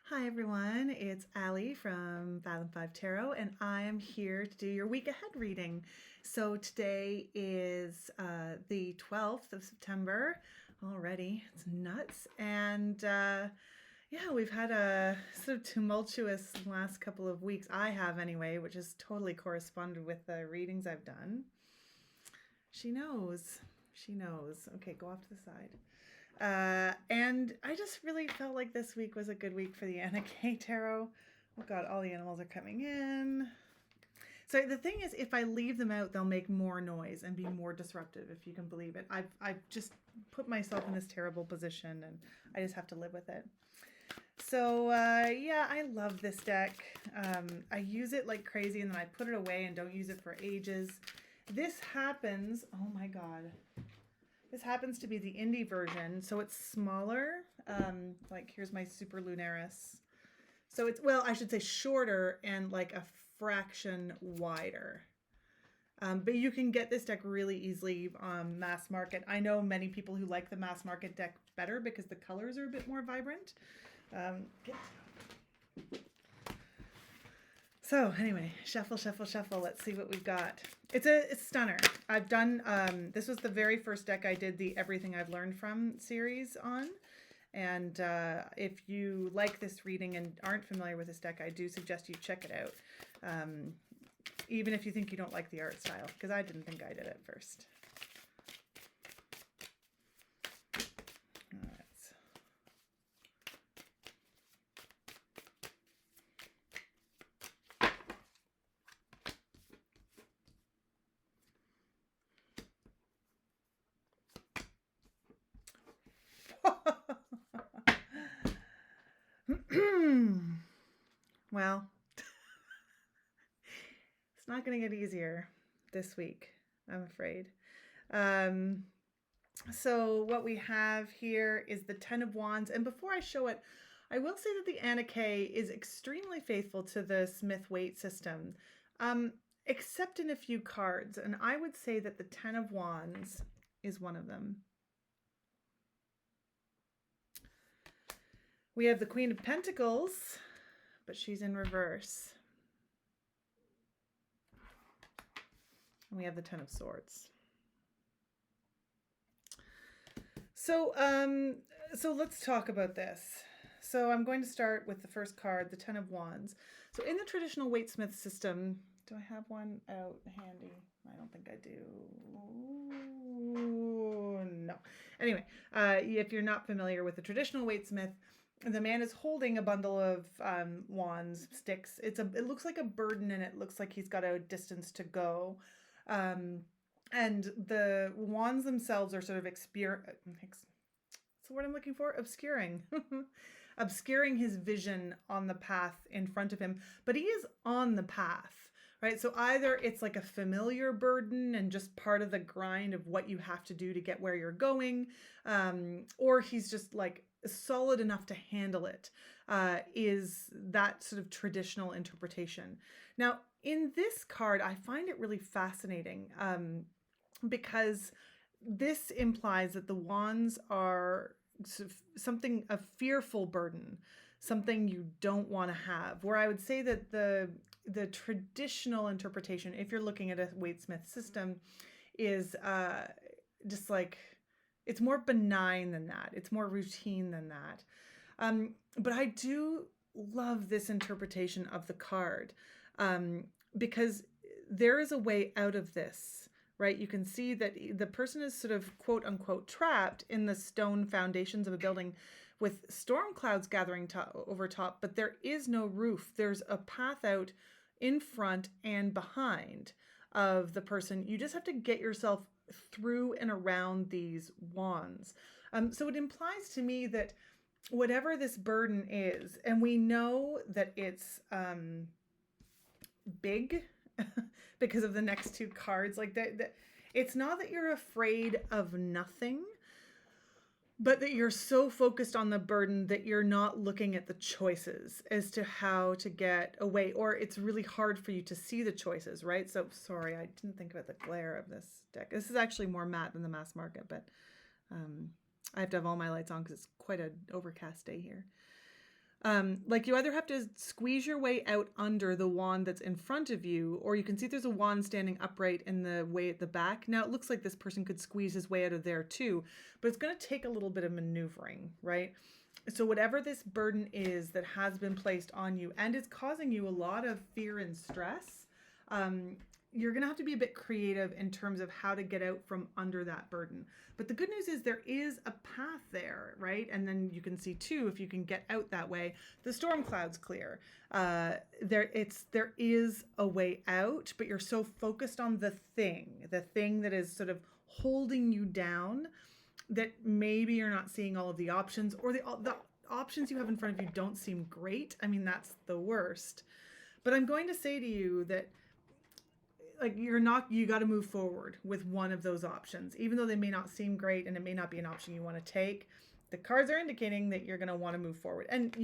Hi everyone, it's Allie from Fathom 5 Tarot, and I am here to do your week ahead reading. So today is the 12th of September already. It's nuts. And yeah, we've had a sort of tumultuous last couple of weeks. I have anyway, which has totally corresponded with the readings I've done. She knows. She knows. Okay, go off to the side. And I just really felt like this week was a good week for the Anna K Tarot. Oh God, all the animals are coming in. So the thing is, if I leave them out, they'll make more noise and be more disruptive, if you can believe it. I've just put myself in this terrible position, and I just have to live with it. So yeah, I love this deck. I use it like crazy, and then I put it away and don't use it for ages. This happens, oh my God. This happens to be the indie version, so it's smaller. Like here's my Super Lunaris. So it's, well, I should say shorter and like a fraction wider. But you can get this deck really easily mass market. I know many people who like the mass market deck better because the colors are a bit more vibrant. So anyway, shuffle, shuffle, shuffle. Let's see what we've got. It's a stunner. I've done, this was the very first deck I did the Everything I've Learned From series on. And if you like this reading and aren't familiar with this deck, I do suggest you check it out. Even if you think you don't like the art style, because I didn't think I did at first. Well, it's not going to get easier this week, I'm afraid. So what we have here is the Ten of Wands. And before I show it, I will say that the Anna K is extremely faithful to the Smith-Waite system, except in a few cards. And I would say that the Ten of Wands is one of them. We have the Queen of Pentacles, but she's in reverse. And we have the Ten of Swords. So, so let's talk about this. So I'm going to start with the first card, the Ten of Wands. So in the traditional Waite-Smith system, do I have one out handy? I don't think I do. No. Anyway, if you're not familiar with the traditional Waite-Smith, the man is holding a bundle of wands, sticks. It looks like a burden, and it looks like he's got a distance to go. And the wands themselves are sort of what's the word I'm looking for? Obscuring. Obscuring his vision on the path in front of him. But he is on the path, right? So either it's like a familiar burden and just part of the grind of what you have to do to get where you're going, or he's just like solid enough to handle it, is that sort of traditional interpretation. Now, in this card, I find it really fascinating because this implies that the wands are something, a fearful burden, something you don't want to have. Where I would say that the traditional interpretation, if you're looking at a Waite-Smith system, is just like, it's more benign than that. It's more routine than that. But I do love this interpretation of the card because there is a way out of this, right? You can see that the person is sort of quote unquote trapped in the stone foundations of a building with storm clouds gathering over top, but there is no roof. There's a path out in front and behind of the person. You just have to get yourself through and around these wands. So it implies to me that whatever this burden is, and we know that it's big because of the next two cards, like that, it's not that you're afraid of nothing, but that you're so focused on the burden that you're not looking at the choices as to how to get away, or it's really hard for you to see the choices, right? So sorry, I didn't think about the glare of this deck. This is actually more matte than the mass market, but I have to have all my lights on because it's quite an overcast day here. Like you either have to squeeze your way out under the wand that's in front of you, or you can see there's a wand standing upright in the way at the back. Now it looks like this person could squeeze his way out of there too, but it's going to take a little bit of maneuvering, right? So whatever this burden is that has been placed on you and is causing you a lot of fear and stress, you're going to have to be a bit creative in terms of how to get out from under that burden. But the good news is there is a path there, right? And then you can see too, if you can get out that way, the storm cloud's clear. There is a way out, but you're so focused on the thing that is sort of holding you down, that maybe you're not seeing all of the options, or the options you have in front of you don't seem great. I mean, that's the worst. But I'm going to say to you that, like, you got to move forward with one of those options, even though they may not seem great and it may not be an option you want to take. The cards are indicating that you're going to want to move forward. And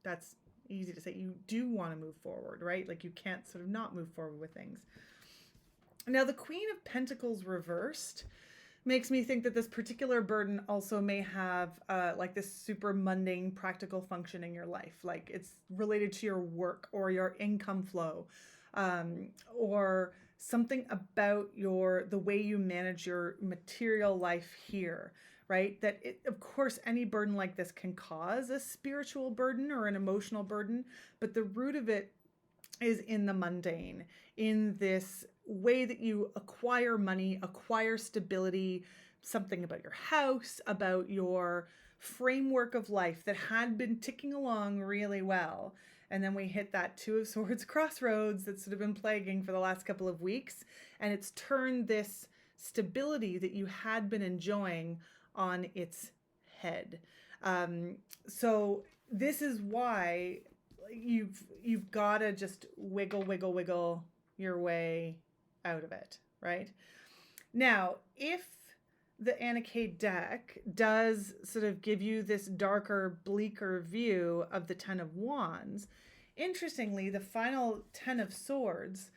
that's easy to say. You do want to move forward, right? Like, you can't sort of not move forward with things. Now, the Queen of Pentacles reversed makes me think that this particular burden also may have like this super mundane practical function in your life. Like, it's related to your work or your income flow. Or something about the way you manage your material life here, right? That of course, any burden like this can cause a spiritual burden or an emotional burden, but the root of it is in the mundane, in this way that you acquire money, acquire stability, something about your house, about your framework of life that had been ticking along really well. And then we hit that Two of Swords crossroads that's sort of been plaguing for the last couple of weeks. And it's turned this stability that you had been enjoying on its head. So this is why you've got to just wiggle your way out of it, right? Now, if the Anarchy deck does sort of give you this darker, bleaker view of the Ten of Wands, interestingly, the final Ten of Swords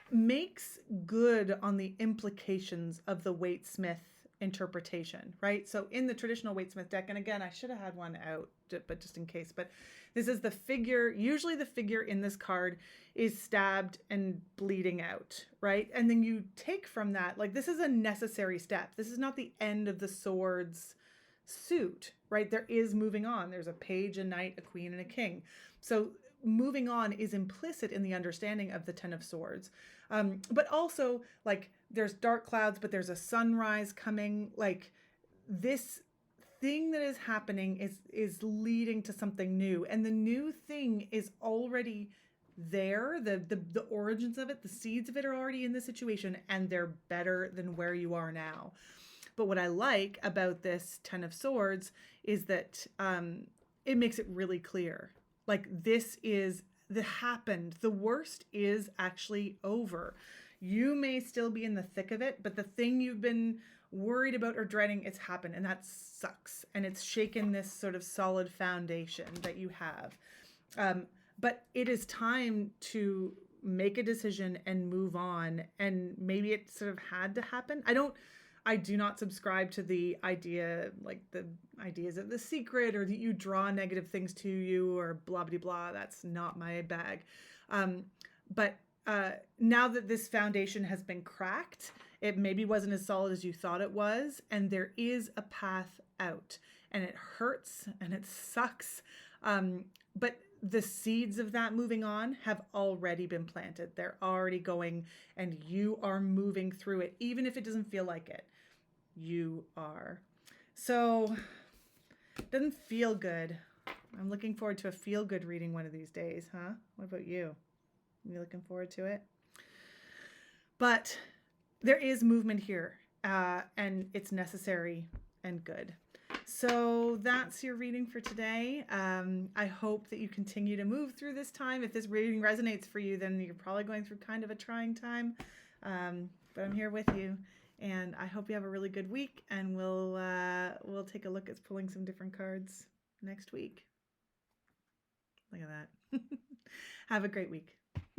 makes good on the implications of the Waite-Smith interpretation, right? So in the traditional Waite-Smith deck, and again, I should have had one out, but just in case, but this is the figure, usually the figure in this card is stabbed and bleeding out, right? And then you take from that, like, this is a necessary step. This is not the end of the swords suit, right? There is moving on. There's a page, a knight, a queen, and a king. So moving on is implicit in the understanding of the Ten of Swords. But also, like, there's dark clouds, but there's a sunrise coming. Like, this thing that is happening is leading to something new, and the new thing is already there. The origins of it, the seeds of it are already in the situation, and they're better than where you are now. But what I like about this Ten of Swords is that it makes it really clear. Like, this is happened. The worst is actually over. You may still be in the thick of it, but the thing you've been worried about or dreading, it's happened, and that sucks. And it's shaken this sort of solid foundation that you have. But it is time to make a decision and move on. And maybe it sort of had to happen. I do not subscribe to the idea, like the ideas of The Secret, or that you draw negative things to you, or blah, blah, blah. That's not my bag. But now that this foundation has been cracked, it maybe wasn't as solid as you thought it was, and there is a path out, and it hurts and it sucks. But the seeds of that moving on have already been planted. They're already going, and you are moving through it, even if it doesn't feel like it. You are. So, it doesn't feel good. I'm looking forward to a feel-good reading one of these days, huh? What about you? Are you looking forward to it? But there is movement here, and it's necessary and good. So that's your reading for today. I hope that you continue to move through this time. If this reading resonates for you, then you're probably going through kind of a trying time. But I'm here with you, and I hope you have a really good week, and we'll take a look at pulling some different cards next week. Look at that. Have a great week.